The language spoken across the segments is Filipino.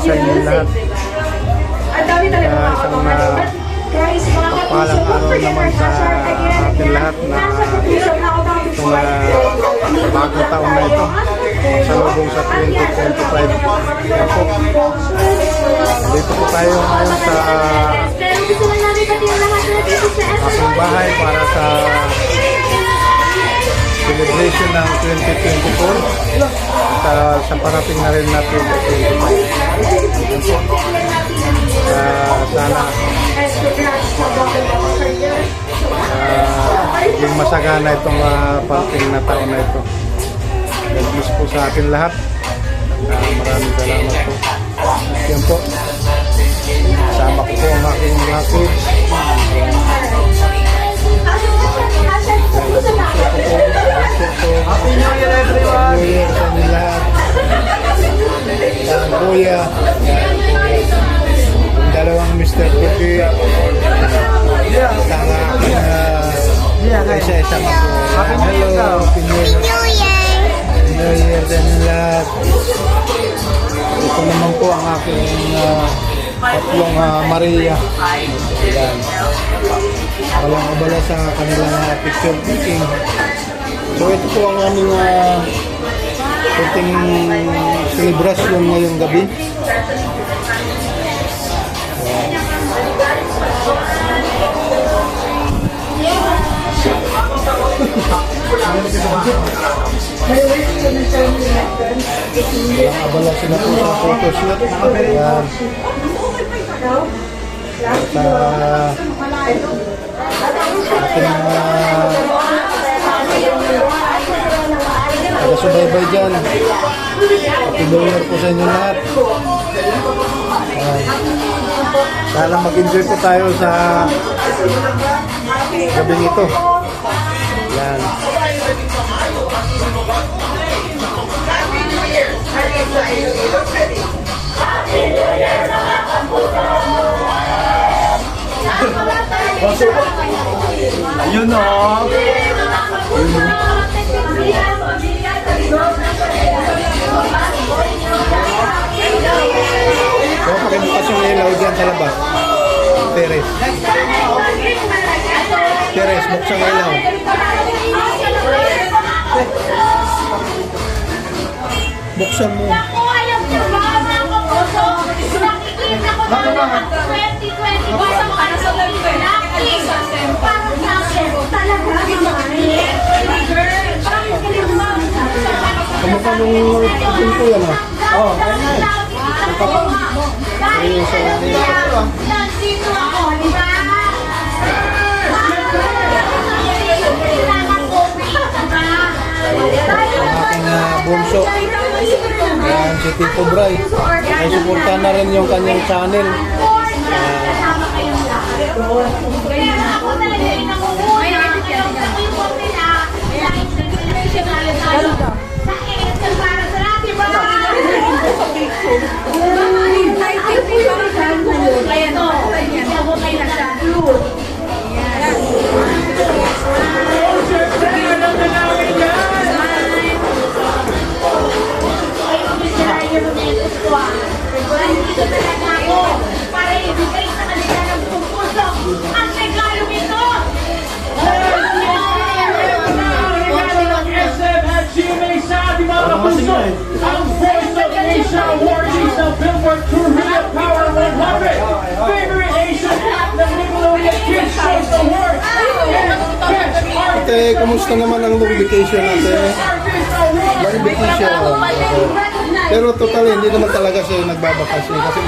sa inyo lahat. Isang palang araw naman sa ating lahat na itong bagong taon na ito sa lubong sa 2025. Yan po. Dito po tayo ngayon sa aking bahay para sa celebration ng 2024 sa parating na rin na 2025. Sana yung masagana itong parating na taon na ito. God bless po sa atin lahat. Maraming salamat po. Yan po. Kasama ko po ang aking mga kids. Happy New Year everyone! New Year sa inyo lahat. Ang kuya. Yung dalawang Mr. Puti. Tanga isa-isa mo po. Hello. Happy New Year. New Year sa inyo lahat. Ito naman po ang aking tatlong Maria. Ayan. Walang abala sa kanilang picture taking. So ito po ang aming kunting celebration ngayong gabi. Walang abala sila po sa photoshoot. Ayan. At taga-subaybay dyan. Happy New Year po sa inyo lahat. Sana mag-enjoy po tayo sa gabing ito. Yan. Ayun o! So, pakibukas yung ilaw dyan sa labas. Teres. Teres, buksan ang ilaw. Buksan mo. Kamukha nung pinto yan ha? Oo, ganyan. Nandito ako, di ba? Ang aking bunso. Yan, si Tito Bray. Ay, suportahan na rin yung kanyang channel. Ako talaga yung namumuhay. Para sa lahat, di ba? Kaya to, okay na siya. Nandito talaga ako para ibigay sa kanila ng puso ang regalong ito. SM at GMA Sabi mga kapuso, ang Voice of Asia awardees ng Billboard Korea Power 100 Favorite Asian Act ng Nickelodeon Kids Choice Award and Best Art Ate, kumusta naman ang long vacation natin? Long vacation. Pero totally, hindi naman talaga siya nagbabakasyon kasi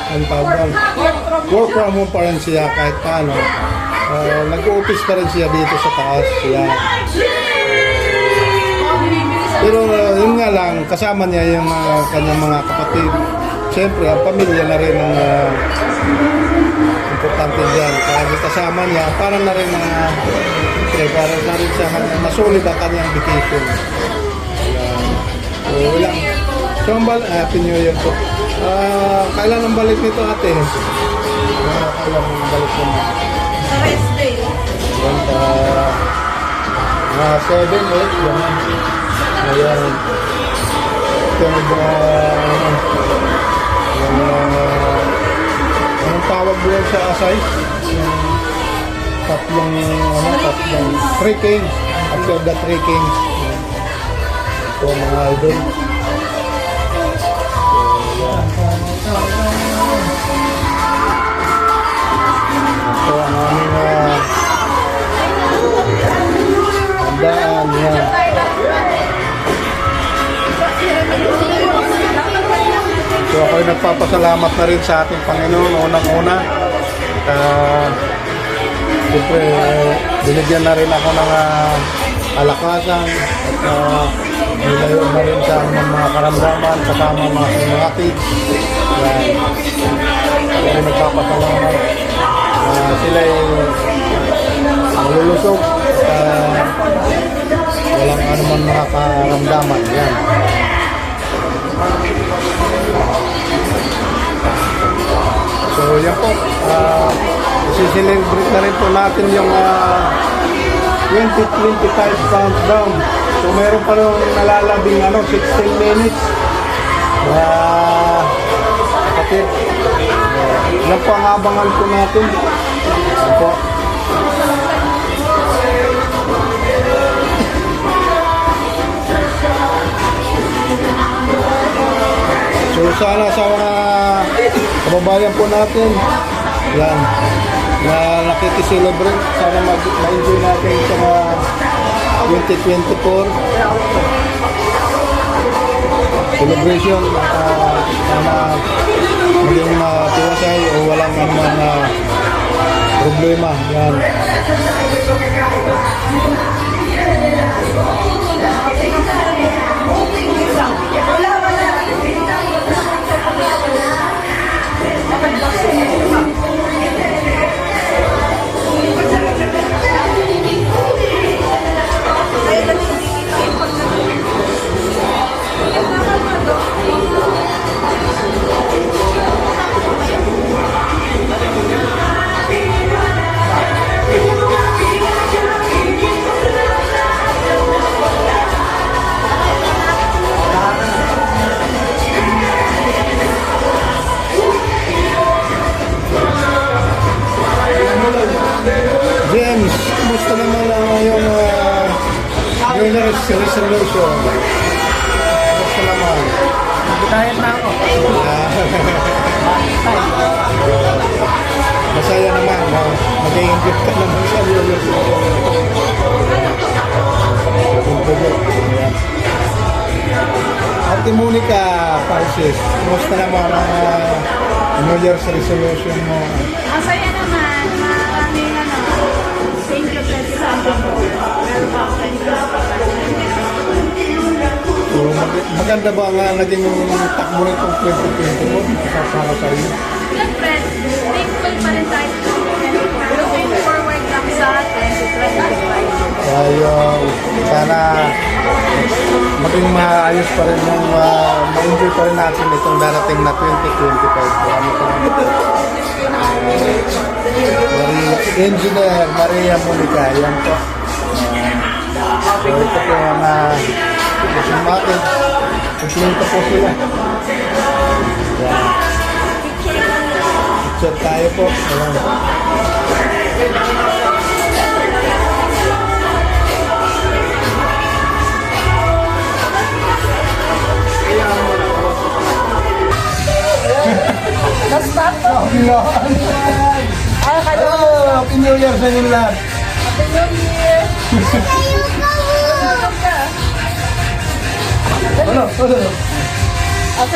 ang tawag, work from home pa rin siya kahit paano. Nag-office pa rin siya dito sa taas. Yan. Pero yun nga lang, kasama niya yung kanyang mga kapatid. Siyempre, ang pamilya na rin ang importante dyan. Kaya kasama niya, parang na rin para na rin siya masulit ang kanyang vacation. So, wala. So, Happy New Year po. Kailan ang balik nito ate? Kailan ang balik nito? Sa rest day. Mga 7, 8, gano'n. Ayan. susunod na anong tawag doon sa Asay? Yung tatlong Three Kings. After the Three Kings. Ito mga idol. Ito ang aming handaan yan. So ako'y nagpapasalamat na rin sa ating Panginoon unang-una. Siyempre, binigyan na rin ako ng kalakasan at nilayo na rin sa mga karamdaman kasama mga kids. Ako'y nagpapasalamat. Sila'y malulusog at walang anuman mga karamdaman. Yan. So yan po, isi-celebrate na rin po natin yung 2025 countdown. So mayroon pa rin nalalabing 16 minutes. Kapatid, yan po ang abangan po natin. Yan po. So sana sa mga kababayan po natin, yan, na nakikiselebrate, sana ma-enjoy natin sa mga 2024 celebration. Sana maging matiwasay o walang anumang problema. Yan. James, kumusta naman yung New Year's resolution? Kumusta naman? Diet na ako. Masaya naman, mag-i-invite ka naman sa New Year's resolution. Ate Monica Parsis, kumusta naman ang New Year's resolution mo? Ang saya naman, maraming thank you, President. Pero thank you. So, maganda ba nga naging takbo nitong 2024 para sa iyo? Siyempre, thankful pa rin tayo sa 2024. Looking forward lang sa 2025. Kaya sana maging maayos pa rin yung ma-enjoy pa rin natin itong darating na 2025. Engineer Maria Monica, yan po. So ito po ang natin. Kumpleto po sila. Yan. Picture tayo po. Ayan. Na-stop po. Hello! Happy New Year sa inyo lahat! Happy New Year! Ano? Asan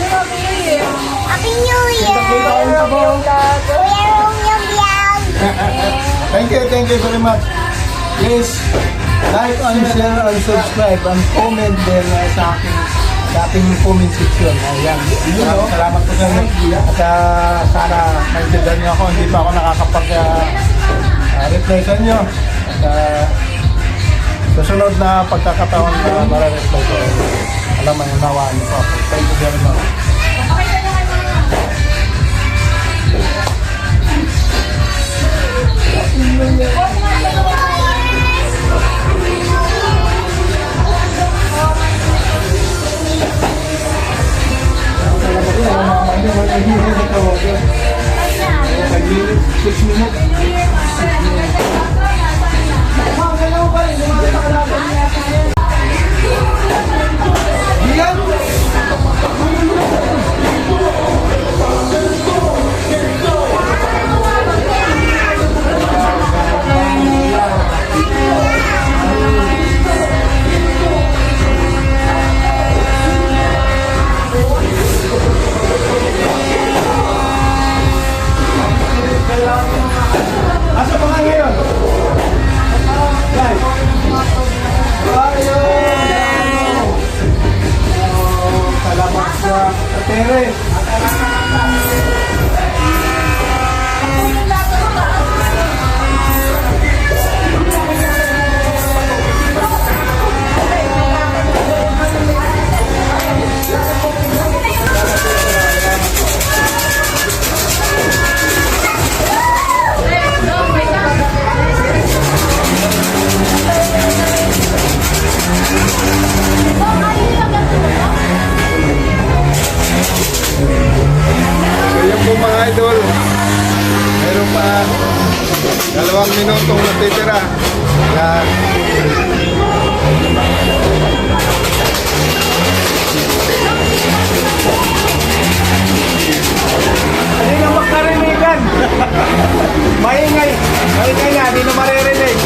yung Happy New Year? Happy New Year! Thank you very much. Please like and share and subscribe and comment din sa ating comment section. Ayan. Salamat po sa inyo. At sana maintindihan niyo ako. Hindi pa ako nakakapag-reply sa inyo. At susunod na pagkakataon na mara-reply ko. Alam mo yung nawaan niyo po. Thank you very much. rin. So yun po mga idol, meron pa 2 minutong natitira. Yan. Hindi na magkarinigan. Maingay. Maingay na, hindi na maririnig.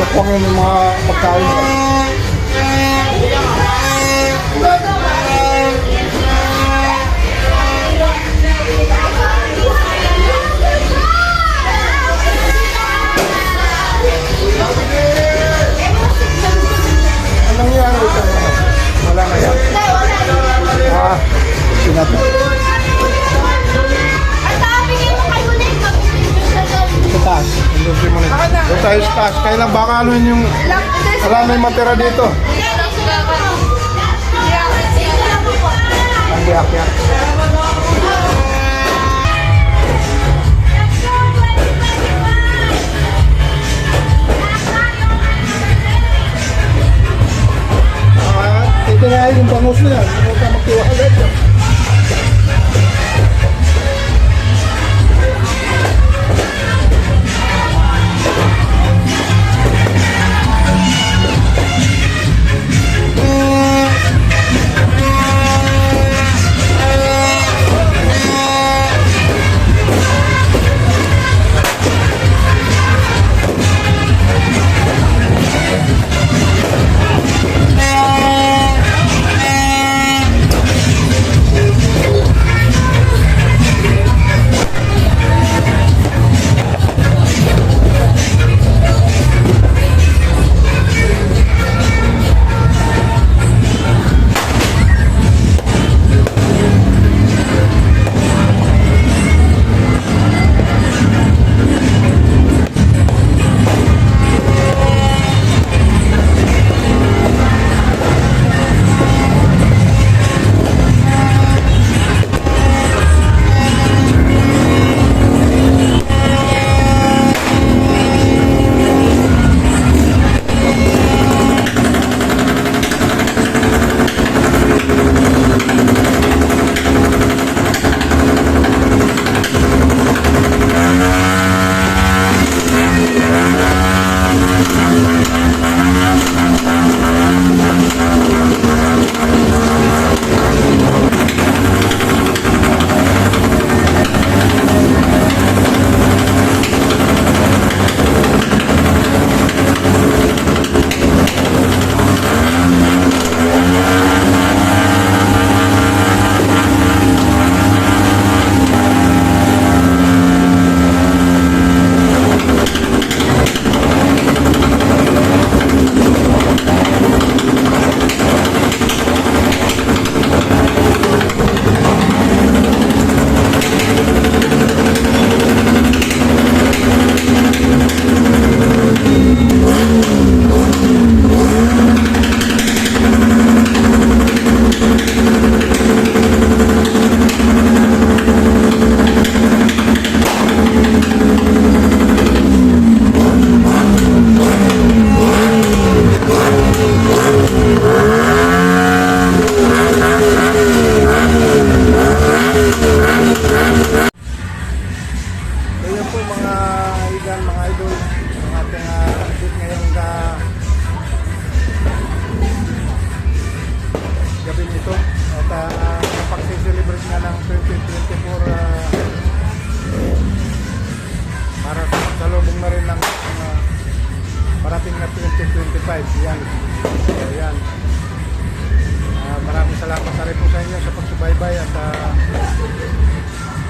Kung yung mga pagkain. Anong yan? Wala na yan. Sinata. Sa taas. Doon tayo sa taas. Kailan baka ano yung... Wala na yung matira dito. Ang biyak-yak. Titingayin yung bangus na yan. Huwag ka magtiwala.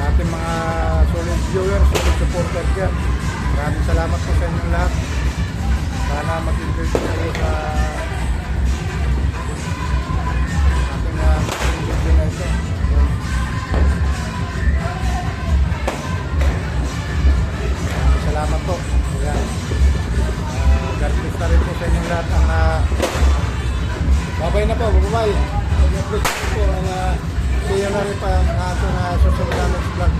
ating mga solid viewers, solid supporters dyan. Maraming salamat po sa inyong lahat. Sana mag-enjoy po kayo sa ating video na ito. Salamat po. Ayan. God bless na rin po sa inyong lahat. Babay na po, babay. God bless po. See you na rin pa ang ating susunod namin vlog.